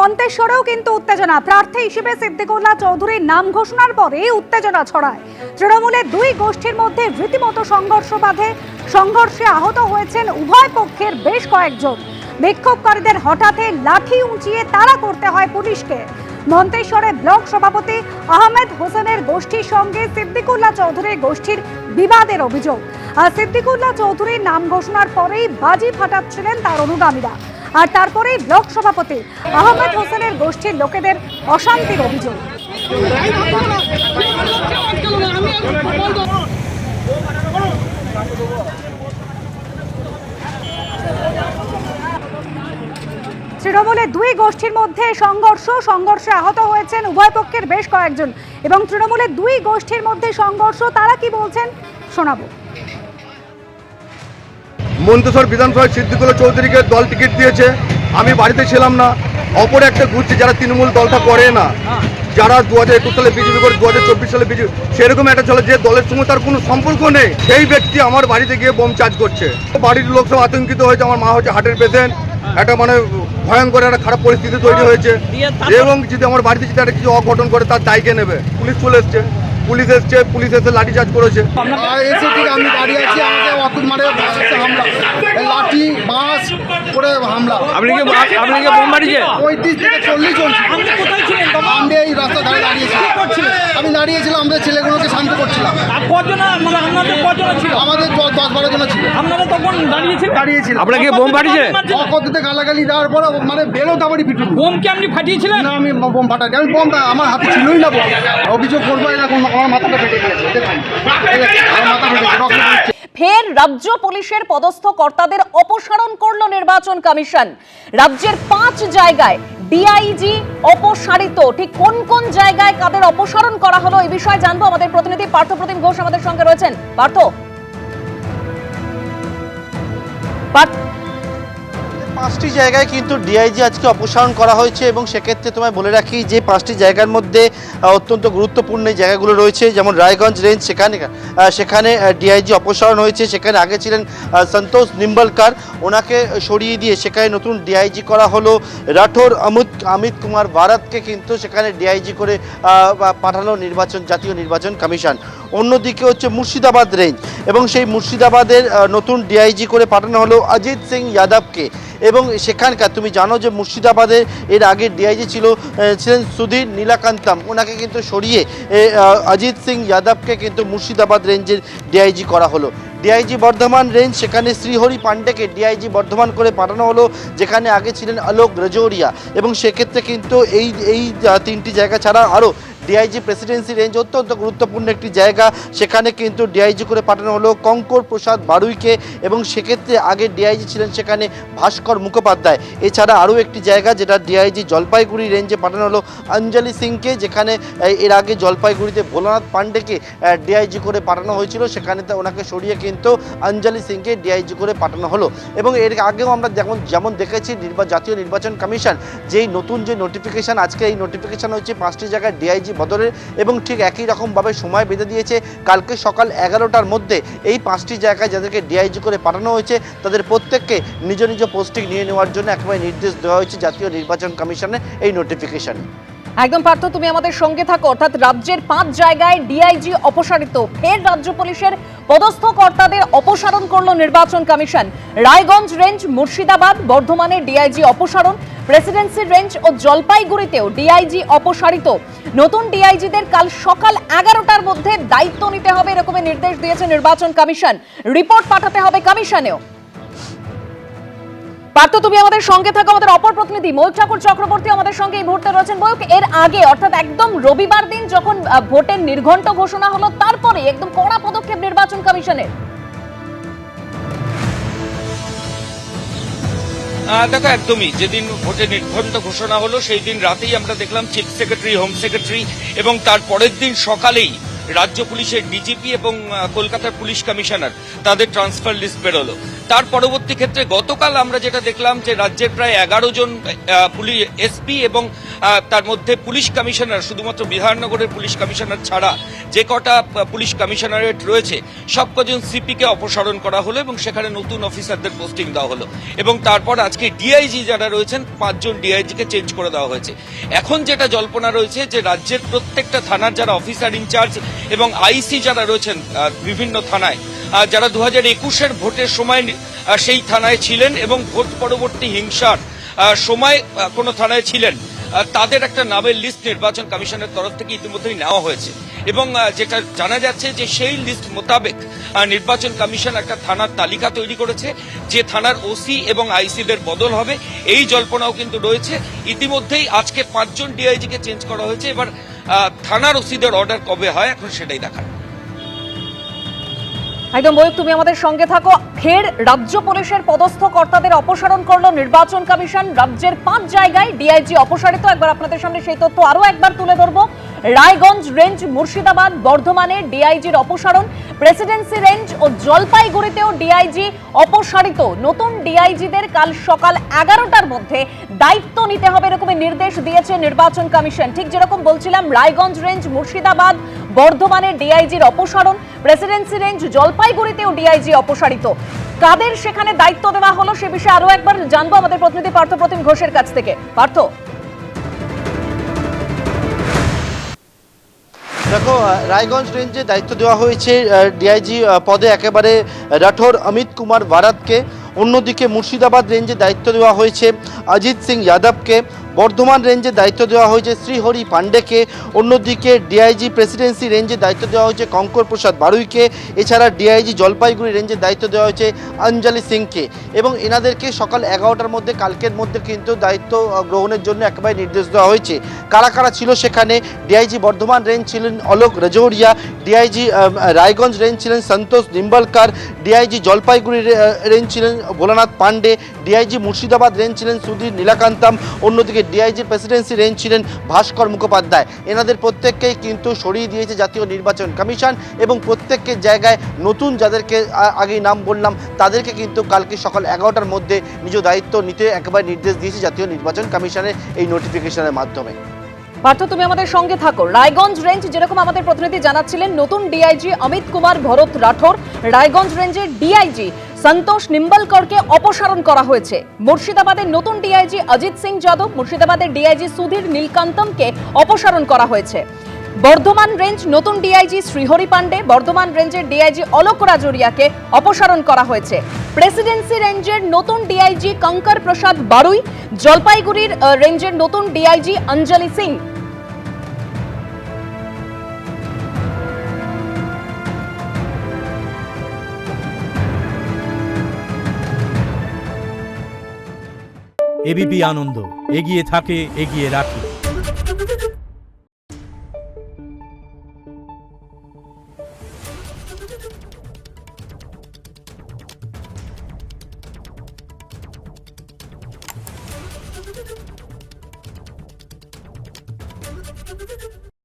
মন্তেশ্বরেও কিন্তু উত্তেজনা। প্রার্থী হিসেবে সিদ্দিকুল্লাহ চৌধুরীর নাম ঘোষণার পরে উত্তেজনা ছড়ায়। তৃণমূলের দুই গোষ্ঠীর মধ্যে রীতিমতো সংঘর্ষ বাধে। সংঘর্ষে আহত হয়েছেন উভয় পক্ষের বেশ কয়েকজন। বিক্ষোভকারীদের হঠাৎ লাঠি উঁচিয়ে তাড়া করতে হয় পুলিশকে। মন্তেশ্বরে ব্লক সভাপতি আহমেদ হোসেনের গোষ্ঠীর সঙ্গে সিদ্দিকুল্লাহ চৌধুরীর গোষ্ঠীর বিবাদের অভিযোগ। আর সিদ্দিকুল্লাহ চৌধুরীর নাম ঘোষণার পরেই বাজি ফাটাচ্ছিলেন তার অনুগামীরা। আর তারপরেই ব্লক সভাপতি আহমেদ হোসেনের গোষ্ঠীর লোকেদের অশান্তির অভিযোগ। তৃণমূলের দুই গোষ্ঠীর মধ্যে সংঘর্ষে আহত হয়েছেন উভয় পক্ষের বেশ কয়েকজন। এবং তৃণমূলের দুই গোষ্ঠীর মধ্যে সংঘর্ষ, তারা কি বলছেন শোনাবো। মন্তেশ্বর বিধানসভায় সিদ্দিকুল্লাহ চৌধুরীকে দল টিকিট দিয়েছে, আমি বাড়িতে ছিলাম না। অপর একটা ঘুরছে যারা তৃণমূল দলটা করে না, যারা 2021 সালে বিজেপি করে 2024 সালে বিজেপি, সেরকম একটা চলে যে দলের সঙ্গে তার কোনো সম্পর্ক নেই, সেই ব্যক্তি আমার বাড়িতে গিয়ে বোম চার্জ করছে। বাড়ির লোক সব আতঙ্কিত হয়েছে। আমার মা হচ্ছে হার্টের পেশেন্ট, একটা মানে ভয়ঙ্কর একটা খারাপ পরিস্থিতি তৈরি হয়েছে। এবং যদি আমার বাড়িতে যদি একটা কিছু অঘটন করে তার দায়কে নেবে। পুলিশ চলে এসছে, পুলিশ এসে লাঠি চার্জ করেছে। এসে ঠিক আমি দাঁড়িয়ে আছি, আমাকে অতুল মারে হামলা, লাঠি বাঁশ করে হামলা। আপনি কি বোম মারিছে? 35 থেকে 40 জন ছিল। আমি এই রাস্তা ধারে দাঁড়িয়েছিলাম, আমি দাঁড়িয়েছিলাম, আমাদের ছেলেগুলোকে শান্ত করছিলাম। আমাদের 10-12 জন ছিল। দাঁড়িয়েছিলাম। আপনাকে বোম মারিছে? কততে গালাগালি দেওয়ার পর মানে বেরো দাবারি পিটু। বোম কি আপনি ফাটিয়েছিলেন? না, আমি বোম ফাটাই, আমি বোম আমার হাতে ছিলই না। বোম অভিযোগ করবো এরকম, আমার মাথাটা ফেটে গেছে, দেখুন আমার মাথা ফেটে গেছে, রক্ত পড়ছে। ফের রাজ্য পুলিশের পদস্থ কর্তাদের অপসারণ করল নির্বাচন কমিশন। রাজ্যের 5 জায়গায় ডিআইজি অপসারিত। ঠিক কোন কোন জায়গায় কাদের অপসারণ করা হলো এই বিষয়ে জানবো। আমাদের প্রতিনিধি পার্থপ্রতিম ঘোষ আমাদের সঙ্গে রয়েছেন। পার্থ, 5টি জায়গায় কিন্তু ডিআইজি আজকে অপসারণ করা হয়েছে এবং সেক্ষেত্রে তোমায় বলে রাখি যে 5টি জায়গার মধ্যে অত্যন্ত গুরুত্বপূর্ণ এই জায়গাগুলো রয়েছে। যেমন রায়গঞ্জ রেঞ্জ, সেখানে ডিআইজি অপসারণ হয়েছে। সেখানে আগে ছিলেন সন্তোষ নিম্বলকার, ওনাকে সরিয়ে দিয়ে সেখানে নতুন ডিআইজি করা হলো। রাঠোর অমিত কুমার ভারতকে কিন্তু সেখানে ডিআইজি করে পাঠানো জাতীয় নির্বাচন কমিশন। অন্যদিকে হচ্ছে মুর্শিদাবাদ রেঞ্জ এবং সেই মুর্শিদাবাদের নতুন ডিআইজি করে পাঠানো হলো অজিত সিং যাদবকে। এবং সেখানকার তুমি জানো যে মুর্শিদাবাদের এর আগে ডিআইজি ছিলেন সুধীর নীলাকান্তম, ওনাকে কিন্তু সরিয়ে অজিত সিং যাদবকে কিন্তু মুর্শিদাবাদ রেঞ্জের ডিআইজি করা হলো। ডিআইজি বর্ধমান রেঞ্জ, সেখানে শ্রীহরি পাণ্ডেকে ডিআইজি বর্ধমান করে পাঠানো হলো, যেখানে আগে ছিলেন আলোক রাজৌরিয়া। এবং সেক্ষেত্রে কিন্তু এই 3টি জায়গা ছাড়া আরও ডিআইজি প্রেসিডেন্সি রেঞ্জ অত্যন্ত গুরুত্বপূর্ণ একটি জায়গা, সেখানে কিন্তু ডিআইজি করে পাঠানো হলো কঙ্কর প্রসাদ বারুইকে। এবং সেক্ষেত্রে আগে ডিআইজি ছিলেন সেখানে ভাস্কর মুখোপাধ্যায়। এছাড়া আরও একটি জায়গা যেটা ডিআইজি জলপাইগুড়ি রেঞ্জে পাঠানো হলো অঞ্জলি সিংকে, যেখানে এর আগে জলপাইগুড়িতে ভোলানাথ পাণ্ডেকে ডিআইজি করে পাঠানো হয়েছিল, সেখানে ওনাকে সরিয়ে কিন্তু অঞ্জলি সিংকে ডিআইজি করে পাঠানো হলো। এবং এর আগেও আমরা যেমন দেখেছি জাতীয় নির্বাচন কমিশন যেই নতুন যে নোটিফিকেশান, আজকে এই নোটিফিকেশান হচ্ছে 5টি জায়গায় ডিআইজি বদলের এবং ঠিক একই রকমভাবে সময় বেঁধে দিয়েছে। কালকে সকাল 11টার মধ্যে এই 5টি জায়গায় যাদেরকে ডিআইজি করে পাঠানো হয়েছে তাদের প্রত্যেককে নিজ নিজ পোস্টিং নিয়ে নেওয়ার জন্য একেবারে নির্দেশ দেওয়া হয়েছে জাতীয় নির্বাচন কমিশনের এই নোটিফিকেশনে। একদম পার্থ, তুমি আমাদের সঙ্গে থাকো। অর্থাৎ রাজ্যের 5 জায়গায় ডিআইজি অপসারিত। ফের রাজ্য পুলিশের পদস্থ কর্তাদের অপসারণ করলো নির্বাচন কমিশন। রায়গঞ্জ রেঞ্জ, মুর্শিদাবাদ, বর্ধমানে ডিআইজি অপসারণ। প্রেসিডেন্সি রেঞ্জ ও জলপাইগুড়িতেও ডিআইজি অপসারিত। নতুন ডিআইজিদের কাল সকাল 11টার মধ্যে দায়িত্ব নিতে হবে এরকমের নির্দেশ দিয়েছে নির্বাচন কমিশন। রিপোর্ট পাঠাতে হবে কমিশনেও। পার্থ, তুমি আমাদের সঙ্গে থাকো। আমাদের অপর প্রতিনিধি ময়ূক ঠাকুর চক্রবর্তী আমাদের সঙ্গে এই মুহূর্তে রয়েছেন। ময়ূক, এর আগে অর্থাৎ একদম রবিবার দিন যখন ভোটের নির্ঘণ্ট ঘোষণা হলো, তারপরে একদম কড়া পদক্ষেপ নির্বাচন কমিশনের। দেখো, একদমই যেদিন ভোটের নির্ঘণ্ট ঘোষণা হলো সেই দিন রাতেই আমরা দেখলাম চিফ সেক্রেটারি, হোম সেক্রেটারি এবং তার পরের দিন সকালেই রাজ্য পুলিশের ডিজিপি এবং কলকাতার পুলিশ কমিশনার তাদের ট্রান্সফার লিস্ট বেরোলো। তার পরবর্তী ক্ষেত্রে গতকাল আমরা যেটা দেখলাম যে রাজ্যের প্রায় 11 জন পুলিশ এসপি এবং তার মধ্যে পুলিশ কমিশনার, শুধুমাত্র বিধাননগরের পুলিশ কমিশনার ছাড়া যে কটা পুলিশ কমিশনারেট রয়েছে সব কজন সিপিকে অপসারণ করা হলো এবং সেখানে নতুন অফিসারদের পোস্টিং দেওয়া হলো এবং তারপর আজকে ডিআইজি যারা রয়েছেন 5 জন ডিআইজিকে চেঞ্জ করে দেওয়া হয়েছে। এখন যেটা জল্পনা রয়েছে যে রাজ্যের প্রত্যেকটা থানার যারা অফিসার ইনচার্জ এবং আইসি যারা রয়েছেন বিভিন্ন থানায়, যারা 2021-এর ভোটের সময় সেই থানায় ছিলেন এবং ভোট পরবর্তী হিংসার সময় কোনো থানায় ছিলেন, তাদের একটা নামের লিস্ট নির্বাচন কমিশনের তরফ থেকে ইতিমধ্যেই নেওয়া হয়েছে এবং যেটা জানা যাচ্ছে যে সেই লিস্ট মোতাবেক নির্বাচন কমিশন একটা থানার তালিকা তৈরি করেছে যে থানার ওসি এবং আইসিদের বদল হবে, এই জল্পনাও কিন্তু রয়েছে। ইতিমধ্যেই আজকে 5 জন ডিআইজিকে চেঞ্জ করা হয়েছে, এবার থানার ওসিদের অর্ডার কবে হয় এখন সেটাই দেখার। একদম ময়ূক, তুমি আমাদের সঙ্গে থাকো। ফের রাজ্য পুলিশের পদস্থ কর্তাদের অপসারণ করলো নির্বাচন কমিশন। রাজ্যের 5 জায়গায় ডিআইজি অপসারিত। একবার আপনাদের সামনে সেই তথ্য আরো একবার তুলে ধরবো। রায়গঞ্জ রেঞ্জ, মুর্শিদাবাদ, বর্ধমানে ডিআইজির অপসারণ। প্রেসিডেন্সি রেঞ্জ ও জলপাইগুড়িতেও ডিআইজি অপসারিত। নতুন ডিআইজিদের কাল সকাল 11টার মধ্যে দায়িত্ব নিতে হবে এরকমই নির্দেশ দিয়েছে নির্বাচন কমিশন। ঠিক যেরকম বলছিলাম, রায়গঞ্জ রেঞ্জ, মুর্শিদাবাদ, বর্ধমানে ডিআইজির অপসারণ। প্রেসিডেন্সি রেঞ্জ, জলপাইগুড়িতেও ডিআইজি অপসারিত। কাদের সেখানে দায়িত্ব দেওয়া হলো সে বিষয়ে আরো একবার জানবো আমাদের প্রতিনিধি পার্থপ্রতিম ঘোষের কাছ থেকে। পার্থ, দেখো, রায়গঞ্জ রেঞ্জে দায়িত্ব দেওয়া হয়েছে ডিআইজি পদে একেবারে রাঠোর অমিত কুমার ভারাতকে। অন্যদিকে মুর্শিদাবাদ রেঞ্জে দায়িত্ব দেওয়া হয়েছে অজিত সিং যাদবকে। বর্ধমান রেঞ্জে দায়িত্ব দেওয়া হয়েছে শ্রীহরি পান্ডেকে। অন্যদিকে ডিআইজি প্রেসিডেন্সি রেঞ্জে দায়িত্ব দেওয়া হয়েছে কঙ্কর প্রসাদ বারুইকে। এছাড়া ডিআইজি জলপাইগুড়ি রেঞ্জে দায়িত্ব দেওয়া হয়েছে অঞ্জলি সিংকে এবং এনাদেরকে সকাল 11টার মধ্যে, কালকের মধ্যে কিন্তু দায়িত্ব গ্রহণের জন্য একেবারে নির্দেশ দেওয়া হয়েছে। কারা কারা ছিল সেখানে? ডিআইজি বর্ধমান রেঞ্জ ছিলেন অলোক রাজৌরিয়া, ডিআইজি রায়গঞ্জ রেঞ্জ ছিলেন সন্তোষ নিম্বলকার, ডিআইজি জলপাইগুড়ি রেঞ্জ ছিলেন ভোলানাথ পান্ডে, ডিআইজি মুর্শিদাবাদ রেঞ্জ ছিলেন সুধীর নীলাকান্তম, অন্যদিকে ডিআইজি প্রেসিডেন্সি রেঞ্জ ছিলেন ভাস্কর মুখোপাধ্যায়। এনাদের প্রত্যেককেই কিন্তু সরিয়ে দিয়েছে জাতীয় নির্বাচন কমিশন এবং প্রত্যেকের জায়গায় নতুন যাদেরকে আগেই নাম বললাম তাদেরকে কিন্তু কালকে সকাল 11টার মধ্যে নিজ দায়িত্ব নিতে একেবারে নির্দেশ দিয়েছে জাতীয় নির্বাচন কমিশনের এই নোটিফিকেশনের মাধ্যমে। পার্থ, তুমি আমাদের সঙ্গে থাকো। রায়গঞ্জ রেঞ্জ, যেরকম আমাদের প্রতিনিধি জানাচ্ছিলেন, নতুন ডিআইজি অমিত কুমার ভরত রাঠোর, রায়গঞ্জ রেঞ্জের ডিআইজি সন্তোষ নিম্বলকরকে অপসারণ করা হয়েছে। মুর্শিদাবাদের নতুন ডিআইজি অজিত সিং যাদব, মুর্শিদাবাদের ডিআইজি সুধীর নীলকান্তমকে অপসারণ করা হয়েছে। বর্ধমান রেঞ্জ নতুন ডিআইজি শ্রীহরি পান্ডে, বর্ধমান রেঞ্জের ডিআইজি অলোক রাজৌরিয়াকে অপসারণ করা হয়েছে। প্রেসিডেন্সি রেঞ্জের নতুন ডিআইজি কঙ্কর প্রসাদ বারুই, জলপাইগুড়ির রেঞ্জের নতুন ডিআইজি অঞ্জলি সিং। এবিপি আনন্দ, এগিয়ে থাকে, এগিয়ে রাখে।